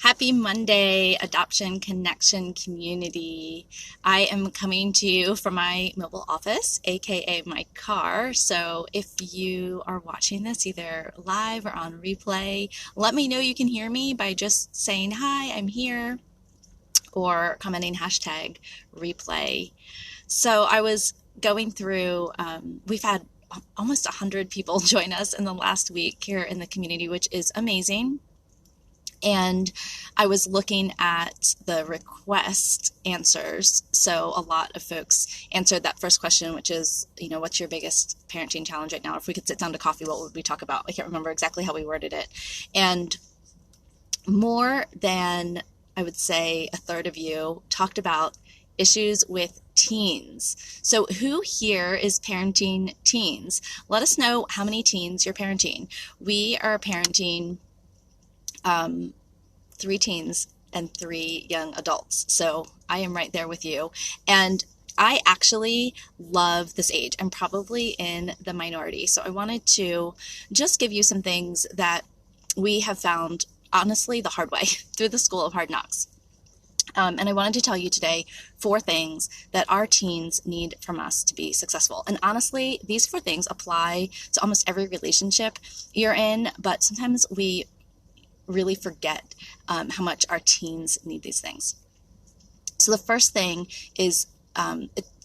Happy Monday, Adoption Connection community. I am coming to you from my mobile office, aka my car. So if you are watching this either live or on replay, let me know you can hear me by just saying, "Hi, I'm here," or commenting hashtag replay. So I was going through, we've had almost 100 people join us in the last week here in the community, which is amazing. And I was looking at the request answers. So a lot of folks answered that first question, which is, what's your biggest parenting challenge right now? If we could sit down to coffee, what would we talk about? I can't remember exactly how we worded it. And more than, I would say, a third of you talked about issues with teens. So who here is parenting teens? Let us know how many teens you're parenting. We are parenting 3 teens and 3 young adults. So I am right there with you. And I actually love this age. I'm probably in the minority. So I wanted to just give you some things that we have found, honestly, the hard way through the School of Hard Knocks. And I wanted to tell you today 4 things that our teens need from us to be successful. And honestly, these 4 things apply to almost every relationship you're in, but sometimes we really forget how much our teens need these things. So the first thing is,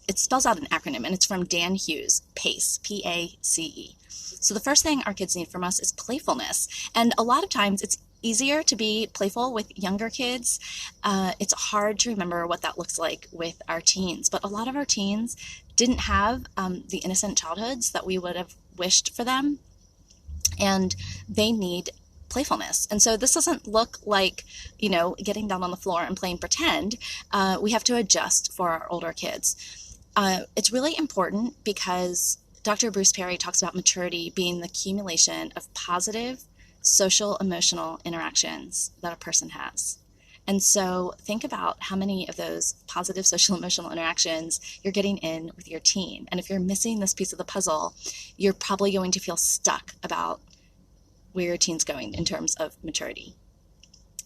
it spells out an acronym, and it's from Dan Hughes, PACE, P-A-C-E. So the first thing our kids need from us is playfulness. And a lot of times it's easier to be playful with younger kids. It's hard to remember what that looks like with our teens, but a lot of our teens didn't have the innocent childhoods that we would have wished for them, and they need playfulness. And so this doesn't look like, getting down on the floor and playing pretend. We have to adjust for our older kids. It's really important because Dr. Bruce Perry talks about maturity being the accumulation of positive social emotional interactions that a person has. And so think about how many of those positive social emotional interactions you're getting in with your teen. And if you're missing this piece of the puzzle, you're probably going to feel stuck about where your teen's going in terms of maturity.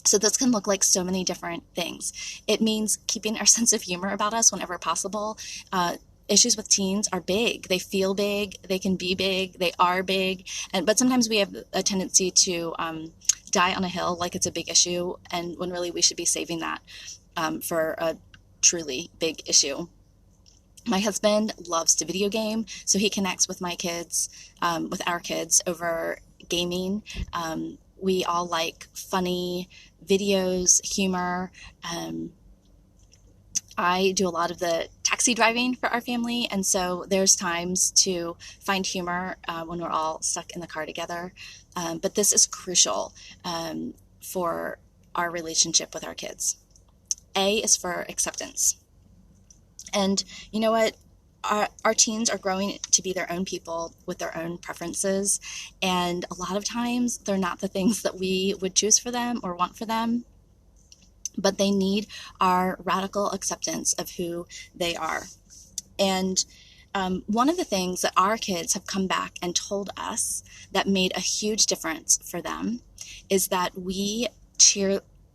So this can look like so many different things. It means keeping our sense of humor about us whenever possible. Issues with teens are big. They feel big. They can be big. They are big. But sometimes we have a tendency to die on a hill like it's a big issue, and when really we should be saving that for a truly big issue. My husband loves to video game, so he connects with my kids, with our kids, over gaming. We all like funny videos, humor. I do a lot of the taxi driving for our family, and so there's times to find humor when we're all stuck in the car together. But this is crucial for our relationship with our kids. A is for acceptance. And you know what? Our teens are growing to be their own people with their own preferences. And a lot of times they're not the things that we would choose for them or want for them, but they need our radical acceptance of who they are. And one of the things that our kids have come back and told us that made a huge difference for them is that we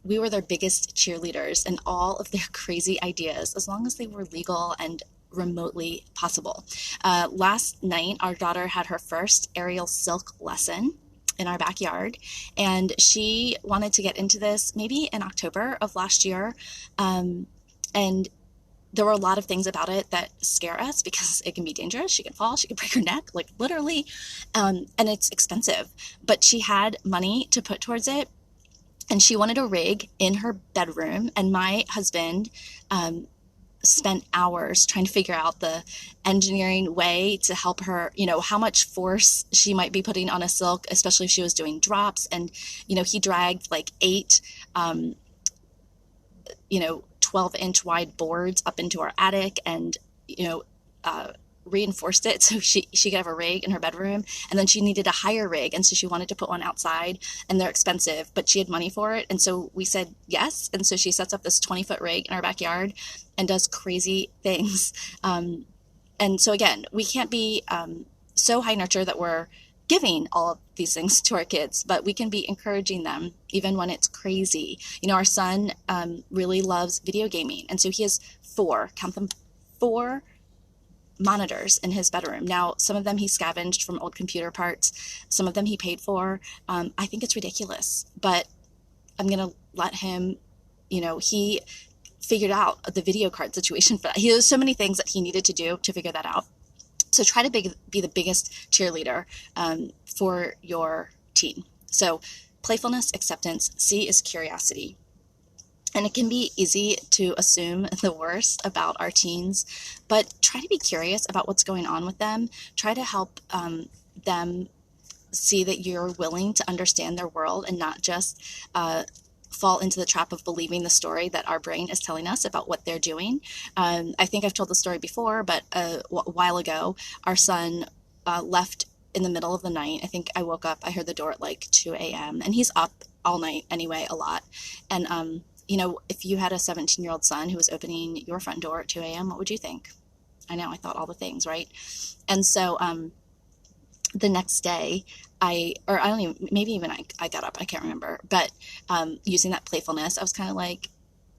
were their biggest cheerleaders in all of their crazy ideas, as long as they were legal and remotely possible. Last night, our daughter had her first aerial silk lesson in our backyard, and she wanted to get into this maybe in October of last year. And there were a lot of things about it that scare us because it can be dangerous. She can fall, she can break her neck, like literally, and it's expensive. But she had money to put towards it, and she wanted a rig in her bedroom, and my husband spent hours trying to figure out the engineering way to help her, how much force she might be putting on a silk, especially if she was doing drops. And, he dragged like 8, 12-inch wide boards up into our attic and, reinforced it so she could have a rig in her bedroom. And then she needed a higher rig, and so she wanted to put one outside, and they're expensive, but she had money for it. And so we said yes, and so she sets up this 20-foot rig in our backyard and does crazy things. And so again, we can't be so high nurture that we're giving all of these things to our kids, but we can be encouraging them even when it's crazy. Our son really loves video gaming, and so he has count them, 4 monitors in his bedroom. Now, some of them he scavenged from old computer parts, some of them he paid for. I think it's ridiculous, but I'm going to let him, he figured out the video card situation for that. He has so many things that he needed to do to figure that out. So try to be the biggest cheerleader for your teen. So playfulness, acceptance. C is curiosity. And it can be easy to assume the worst about our teens, but try to be curious about what's going on with them. Try to help them see that you're willing to understand their world and not just fall into the trap of believing the story that our brain is telling us about what they're doing. I think I've told the story before, but a while ago, our son left in the middle of the night. I think I woke up, I heard the door at like 2 a.m. and he's up all night anyway, a lot. And, if you had a 17-year-old son who was opening your front door at 2 a.m., what would you think? I know, I thought all the things, right? And so the next day, I got up, I can't remember, but using that playfulness, I was kind of like,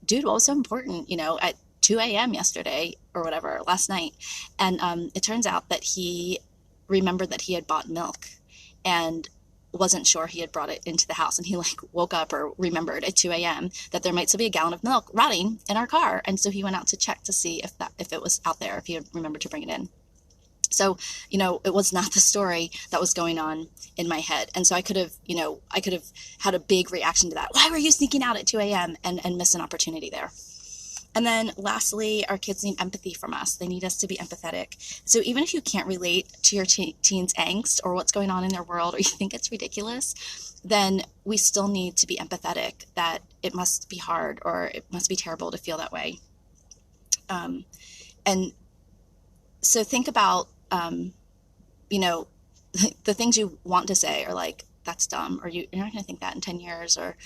dude, what was so important, at 2 a.m. yesterday or whatever, last night? And it turns out that he remembered that he had bought milk and wasn't sure he had brought it into the house. And he woke up or remembered at 2 a.m. that there might still be a gallon of milk rotting in our car. And so he went out to check to see if it was out there, if he had remembered to bring it in. So, it was not the story that was going on in my head. And so I could have had a big reaction to that. Why were you sneaking out at 2 a.m. and miss an opportunity there? And then lastly, our kids need empathy from us. They need us to be empathetic. So even if you can't relate to your teen's angst or what's going on in their world, or you think it's ridiculous, then we still need to be empathetic that it must be hard or it must be terrible to feel that way. And so think about, the things you want to say are like, that's dumb, or you're not going to think that in 10 years, or,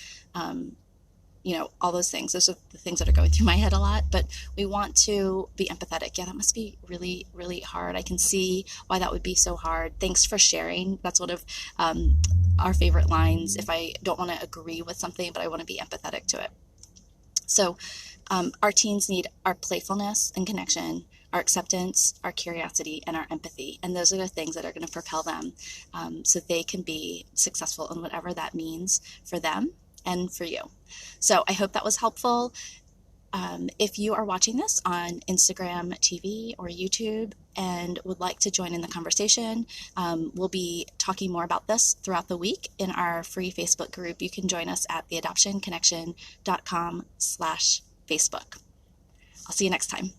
all those things. Those are the things that are going through my head a lot, but we want to be empathetic. Yeah, that must be really, really hard. I can see why that would be so hard. Thanks for sharing. That's one of our favorite lines. If I don't want to agree with something, but I want to be empathetic to it. So our teens need our playfulness and connection, our acceptance, our curiosity, and our empathy. And those are the things that are going to propel them so they can be successful in whatever that means for them and for you. So I hope that was helpful. If you are watching this on Instagram TV or YouTube and would like to join in the conversation, we'll be talking more about this throughout the week in our free Facebook group. You can join us at theadoptionconnection.com/Facebook. I'll see you next time.